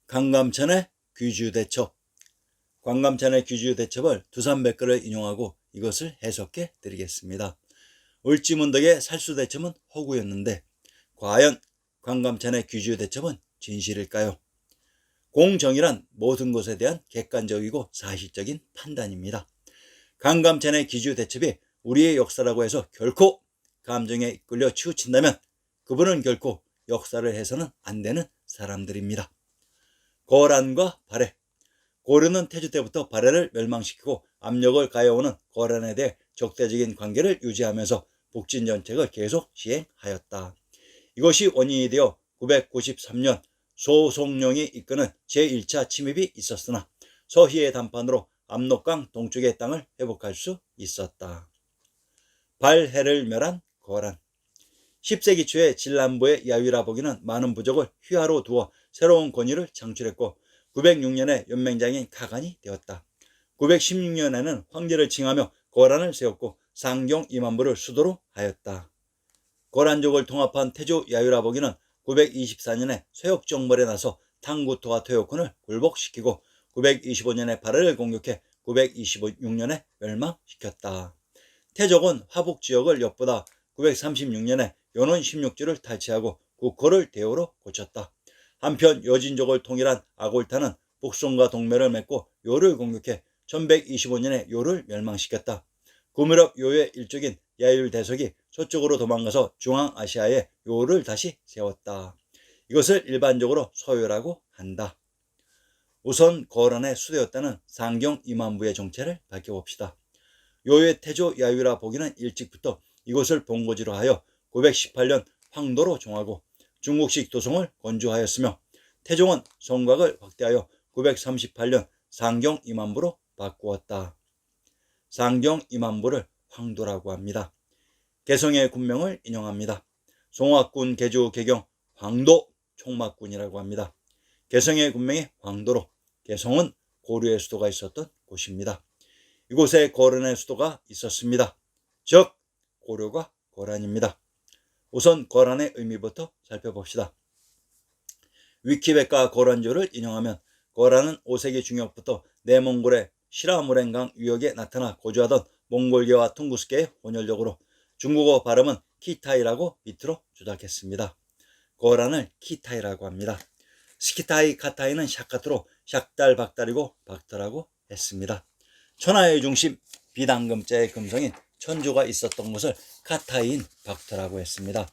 강감찬의 귀주대첩. 강감찬의 귀주대첩을 두산백글을 인용하고 이것을 해석해 드리겠습니다. 을지문덕의 살수대첩은 허구였는데 과연 강감찬의 귀주대첩은 진실일까요? 공정이란 모든 것에 대한 객관적이고 사실적인 판단입니다. 강감찬의 귀주대첩이 우리의 역사라고 해서 결코 감정에 이끌려 치우친다면 그분은 결코 역사를 해서는 안 되는 사람들입니다. 거란과 발해. 고려는 태조 때부터 발해를 멸망시키고 압력을 가해오는 거란에 대해 적대적인 관계를 유지하면서 북진정책을 계속 시행하였다. 이것이 원인이 되어 993년 소송룡이 이끄는 제1차 침입이 있었으나 서희의 담판으로 압록강 동쪽의 땅을 회복할 수 있었다. 발해를 멸한 거란. 10세기 초에 진란부의 야유라보기는 많은 부족을 휘하로 두어 새로운 권위를 창출했고 906년에 연맹장인 가간이 되었다. 916년에는 황제를 칭하며 거란을 세웠고 상경 2만부를 수도로 하였다. 거란족을 통합한 태조 야유라보기는 924년에 쇠역정벌에 나서 탕구토와 퇴역군을 굴복시키고 925년에 발해를 공격해 926년에 멸망시켰다. 태족은 화북지역을 엿보다 936년에 연원 16주를 탈취하고 국호를 대오로 고쳤다. 한편 여진족을 통일한 아골타는 북송과 동맹을 맺고 요를 공격해 1125년에 요를 멸망시켰다. 구무렵 요의 일족인 야율대석이 서쪽으로 도망가서 중앙아시아에 요를 다시 세웠다. 이것을 일반적으로 서요라고 한다. 우선 거란의 수도였다는 상경 2만부의 정체를 밝혀봅시다. 요의 태조 야유라보기는 일찍부터 이곳을 본거지로 하여 918년 황도로 정하고 중국식 도성을 건조하였으며 태종은 성곽을 확대하여 938년 상경 2만부로 바꾸었다. 상경 2만부를 황도라고 합니다. 개성의 군명을 인용합니다. 송악군 개주 개경 황도 총막군이라고 합니다. 개성의 군명이 황도로 개성은 고려의 수도가 있었던 곳입니다. 이곳에 거란의 수도가 있었습니다. 즉 고려가 거란입니다. 우선 거란의 의미부터 살펴봅시다. 위키백과 거란조를 인용하면 거란은 5세기 중엽부터 내몽골의 시라무랭강 유역에 나타나 거주하던 몽골계와 퉁구스계의 혼혈적으로 중국어 발음은 키타이라고 밑으로 조작했습니다. 거란을 키타이라고 합니다. 스키타이 카타이는 샤카트로 샥달 박달이고 박달하고 했습니다. 천하의 중심 비당금자의 금성인 천주가 있었던 곳을 카타이인 박터라고 했습니다.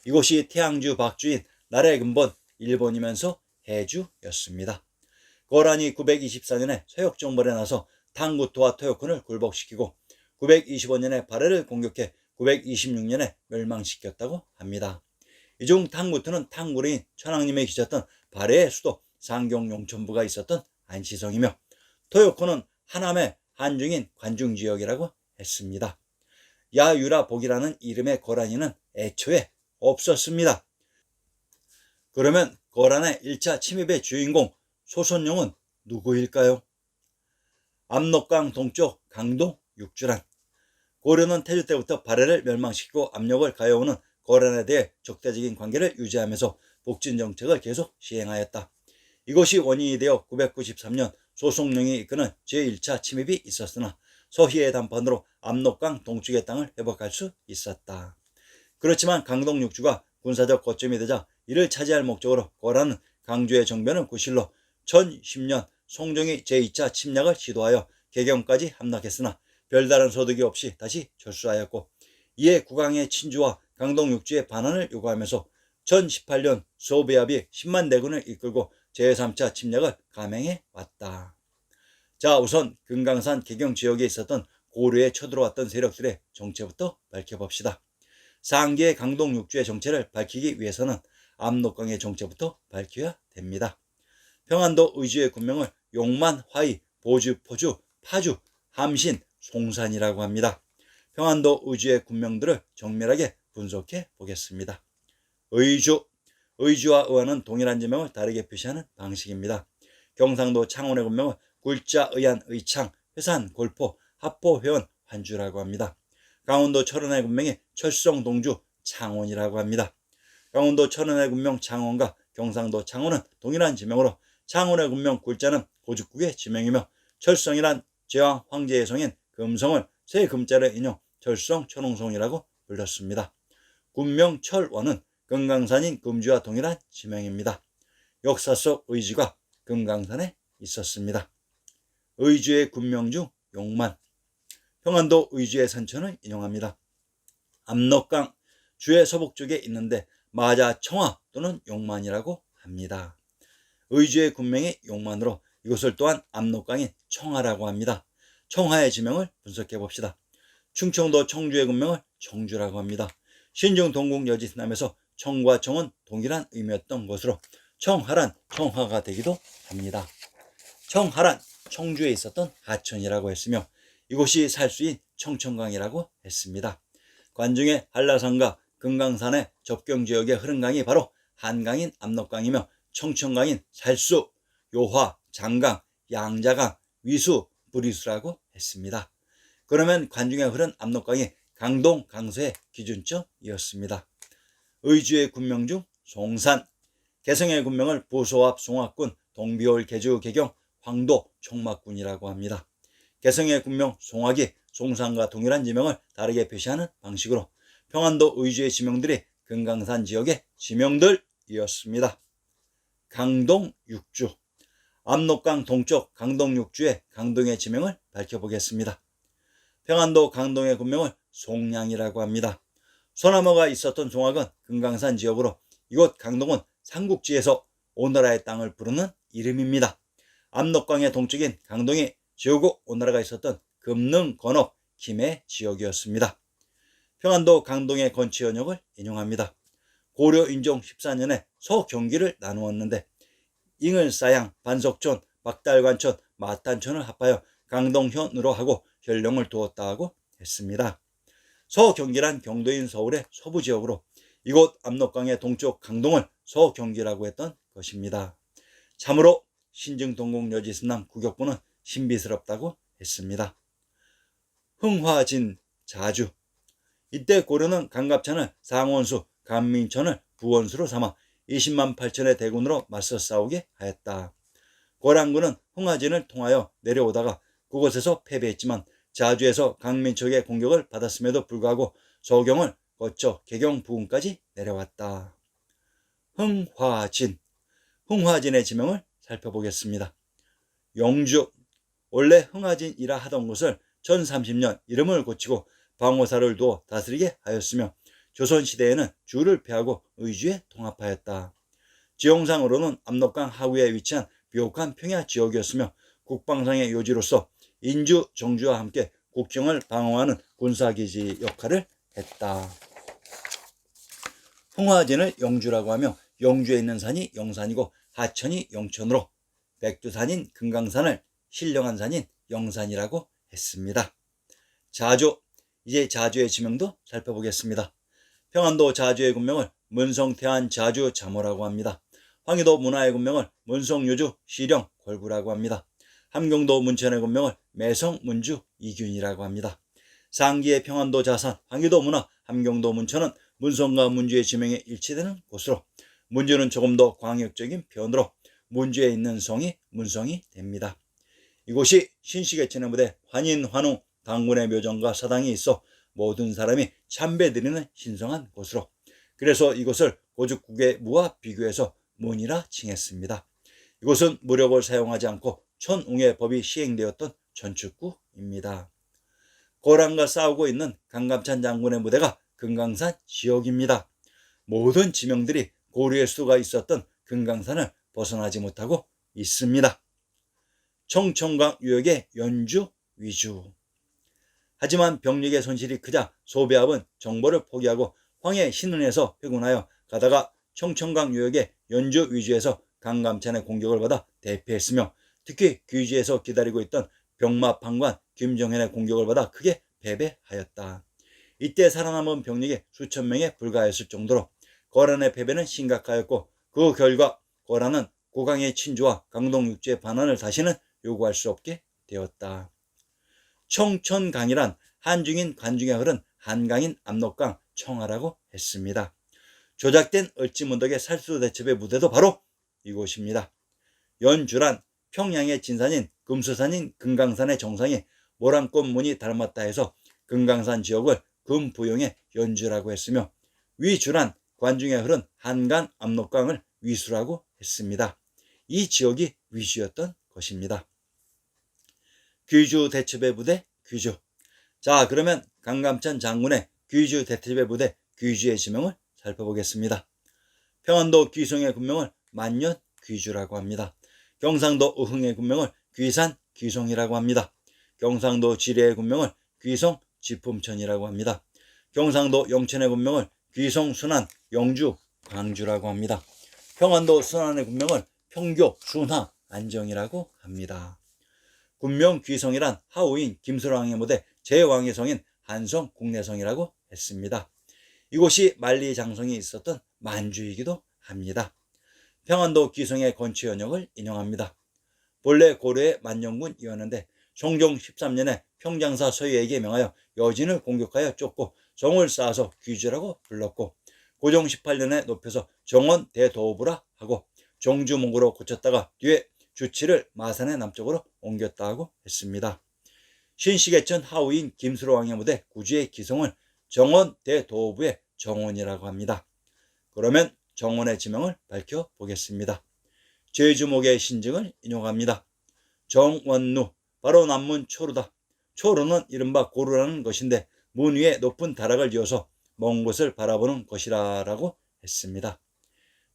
이곳이 태양주 박주인 나라의 근본 일본이면서 해주였습니다. 거란이 924년에 쇠역정벌에 나서 탕구토와 퇴역군을 굴복시키고 925년에 발해를 공격해 926년에 멸망시켰다고 합니다. 이 중 탕구토는 탕구리인 천황님이 계셨던 발해의 수도 상경용천부가 있었던 안시성이며 토요코는 하남의 한중인 관중지역이라고 했습니다. 야유라복이라는 이름의 거란이는 애초에 없었습니다. 그러면 거란의 1차 침입의 주인공 소선룡은 누구일까요? 압록강 동쪽 강동 육주란. 고려는 태조 때부터 발해를 멸망시키고 압력을 가해오는 거란에 대해 적대적인 관계를 유지하면서 북진 정책을 계속 시행하였다. 이것이 원인이 되어 993년 소송룡이 이끄는 제1차 침입이 있었으나 서희의 담판으로 압록강 동쪽의 땅을 회복할 수 있었다. 그렇지만 강동 육주가 군사적 거점이 되자 이를 차지할 목적으로 거란은 강주의 정변을 구실로 1010년 송종이 제2차 침략을 시도하여 개경까지 함락했으나 별다른 소득이 없이 다시 철수하였고 이에 국왕의 친주와 강동 육주의 반환을 요구하면서 1018년 소배합이 10만 대군을 이끌고 제3차 침략을 감행해 왔다. 자, 우선 금강산 개경 지역에 있었던 고려에 쳐들어왔던 세력들의 정체부터 밝혀봅시다. 상계의 강동 육주의 정체를 밝히기 위해서는 압록강의 정체부터 밝혀야 됩니다. 평안도 의주의 군명을 용만, 화의, 보주, 포주, 파주, 함신, 송산이라고 합니다. 평안도 의주의 군명들을 정밀하게 분석해 보겠습니다. 의주, 의주와 의안은 동일한 지명을 다르게 표시하는 방식입니다. 경상도 창원의 군명을 굴자, 의안, 의창, 회산, 골포, 합포, 회원, 환주라고 합니다. 강원도 철원의 군명이 철성, 동주, 창원이라고 합니다. 강원도 철원의 군명 창원과 경상도 창원은 동일한 지명으로 창원의 군명 굴자는 고죽국의 지명이며 철성이란 제왕 황제의 성인 금성을 세 금자로 인용 철성 천홍성이라고 불렀습니다. 군명 철원은 금강산인 금주와 동일한 지명입니다. 역사 속 의주가 금강산에 있었습니다. 의주의 군명 중 용만. 평안도 의주의 산천을 인용합니다. 압록강 주의 서북 쪽에 있는데 마자청화 또는 용만이라고 합니다. 의주의 군명이 용만으로 이곳을 또한 압록강인 청하라고 합니다. 청하의 지명을 분석해 봅시다. 충청도 청주의 군명을 청주라고 합니다. 신중 동국 여지남에서 청과 청은 동일한 의미였던 것으로 청하란 청하가 되기도 합니다. 청하란 청주에 있었던 하천이라고 했으며 이곳이 살수인 청천강이라고 했습니다. 관중의 한라산과 금강산의 접경지역에 흐른 강이 바로 한강인 압록강이며 청천강인 살수, 요화, 장강, 양자강, 위수, 불이수라고 했습니다. 그러면 관중에 흐른 압록강이 강동, 강서의 기준점이었습니다. 의주의 군명 중 송산, 개성의 군명을 부소합 송악군, 동비올 개주 개경, 황도 총막군이라고 합니다. 개성의 군명 송악이 송산과 동일한 지명을 다르게 표시하는 방식으로 평안도 의주의 지명들이 금강산 지역의 지명들이었습니다. 강동 육주, 압록강 동쪽 강동 육주의 강동의 지명을 밝혀보겠습니다. 평안도 강동의 군명을 송량이라고 합니다. 소나무가 있었던 송악은 금강산 지역으로 이곳 강동은 삼국지에서 오나라의 땅을 부르는 이름입니다. 압록강의 동쪽인 강동이 지오고 오나라가 있었던 금능, 건업, 김해 지역이었습니다. 평안도 강동의 건치 현역을 인용합니다. 고려 인종 14년에 서경기를 나누었는데 잉을사양, 반석촌, 박달관촌, 마탄촌을 합하여 강동현으로 하고 현령을 두었다고 했습니다. 서경기란 경도인 서울의 서부 지역으로 이곳 압록강의 동쪽 강동을 서경기라고 했던 것입니다. 참으로 신증동국 여지승남 구격부는 신비스럽다고 했습니다. 흥화진 자주. 이때 고려는 강갑찬을 상원수, 간민천을 부원수로 삼아 20만 8천의 대군으로 맞서 싸우게 하였다. 고랑군은 흥화진을 통하여 내려오다가 그곳에서 패배했지만 자주에서 강민척의 공격을 받았음에도 불구하고 서경을 거쳐 개경 부근까지 내려왔다. 흥화진. 흥화진의 지명을 살펴보겠습니다. 영주. 원래 흥화진이라 하던 곳을 1030년 이름을 고치고 방호사를 두어 다스리게 하였으며 조선시대에는 주를 폐하고 의주에 통합하였다. 지형상으로는 압록강 하구에 위치한 비옥한 평야 지역이었으며 국방상의 요지로서 인주, 정주와 함께 국정을 방어하는 군사기지 역할을 했다. 흥화진을 영주라고 하며 영주에 있는 산이 영산이고 하천이 영천으로 백두산인 금강산을 신령한 산인 영산이라고 했습니다. 자주, 이제 자주의 지명도 살펴보겠습니다. 평안도 자주의 군명을 문성태안 자주 잠호라고 합니다. 황해도 문화의 군명을 문성요주 시령 골구라고 합니다. 함경도 문천의 군명을 매성 문주 이균이라고 합니다. 상기의 평안도 자산 황해도 문화 함경도 문천은 문성과 문주의 지명에 일치되는 곳으로 문주는 조금 더 광역적인 표현으로 문주에 있는 성이 문성이 됩니다. 이곳이 신시개천의 무대 환인, 환웅, 당군의 묘정과 사당이 있어 모든 사람이 참배드리는 신성한 곳으로 그래서 이곳을 고죽국의 무와 비교해서 문이라 칭했습니다. 이곳은 무력을 사용하지 않고 천웅의 법이 시행되었던 전축구입니다. 고랑과 싸우고 있는 강감찬 장군의 무대가 금강산 지역입니다. 모든 지명들이 고려의 수가 있었던 금강산을 벗어나지 못하고 있습니다. 청천강 유역의 연주, 위주. 하지만 병력의 손실이 크자 소배합은 정보를 포기하고 황해 신은에서 회군하여 가다가 청천강 유역의 연주 위주에서 강감찬의 공격을 받아 대패했으며 특히 귀지에서 기다리고 있던 병마판관 김정현의 공격을 받아 크게 패배하였다. 이때 살아남은 병력이 수천 명에 불과했을 정도로 거란의 패배는 심각하였고 그 결과 거란은 고강의 친주와 강동 육지의 반환을 다시는 요구할 수 없게 되었다. 청천강이란 한중인 관중에 흐른 한강인 압록강 청하라고 했습니다. 조작된 을지문덕의 살수대첩의 무대도 바로 이곳입니다. 연주란 평양의 진산인 금수산인 금강산의 정상이 모란꽃 문이 닮았다 해서 금강산 지역을 금부용의 연주라고 했으며, 위주란 관중에 흐른 한강 압록강을 위수라고 했습니다. 이 지역이 위주였던 것입니다. 귀주 대첩의 부대 귀주. 자, 그러면 강감찬 장군의 귀주 대첩의 부대 귀주의 지명을 살펴보겠습니다. 평안도 귀송의 군명을 만년 귀주라고 합니다. 경상도 의흥의 군명을 귀산 귀송이라고 합니다. 경상도 지뢰의 군명을 귀송 지품천이라고 합니다. 경상도 영천의 군명을 귀송 순안 영주 광주라고 합니다. 평안도 순안의 군명을 평교 순하 안정이라고 합니다. 군명 귀성이란 하우인 김수랑의 무대 제왕의 성인 한성 국내성이라고 했습니다. 이곳이 만리장성이 있었던 만주이기도 합니다. 평안도 귀성의 건축 연역을 인용합니다. 본래 고려의 만영군이었는데 성종 13년에 평장사 서유에게 명하여 여진을 공격하여 쫓고 정을 쌓아서 귀주라고 불렀고, 고종 18년에 높여서 정원 대도부라 하고 정주몽구로 고쳤다가 뒤에 주치를 마산의 남쪽으로 옮겼다고 했습니다. 신시계천 하우인 김수로왕의 무대 구주의 기성을 정원 대도부의 정원이라고 합니다. 그러면 정원의 지명을 밝혀보겠습니다. 제주목의 신증을 인용합니다. 정원루, 바로 남문 초루다. 초루는 이른바 고루라는 것인데 문 위에 높은 다락을 이어서 먼 곳을 바라보는 것이라고 했습니다.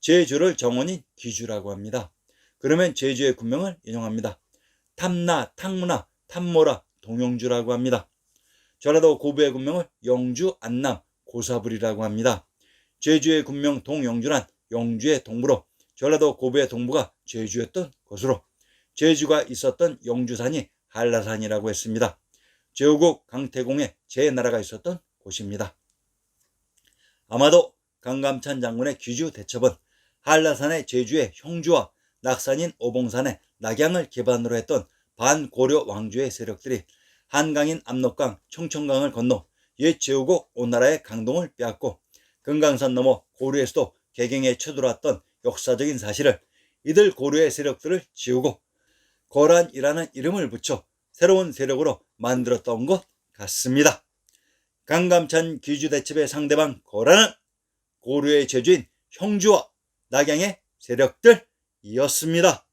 제주를 정원인 기주라고 합니다. 그러면 제주의 군명을 인용합니다. 탐나, 탕무나, 탐모라, 동영주라고 합니다. 전라도 고부의 군명을 영주, 안남, 고사불이라고 합니다. 제주의 군명 동영주란 영주의 동부로 전라도 고부의 동부가 제주였던 것으로 제주가 있었던 영주산이 한라산이라고 했습니다. 제후국 강태공의 제나라가 있었던 곳입니다. 아마도 강감찬 장군의 귀주 대첩은 한라산의 제주의 형주와 낙산인 오봉산의 낙양을 기반으로 했던 반고려 왕조의 세력들이 한강인 압록강, 청천강을 건너 옛 제후국 오나라의 강동을 빼앗고 금강산 넘어 고려에서도 개경에 쳐들어왔던 역사적인 사실을 이들 고려의 세력들을 지우고 거란이라는 이름을 붙여 새로운 세력으로 만들었던 것 같습니다. 강감찬 귀주 대첩의 상대방 거란은 고려의 제주인 형주와 낙양의 세력들이었습니다.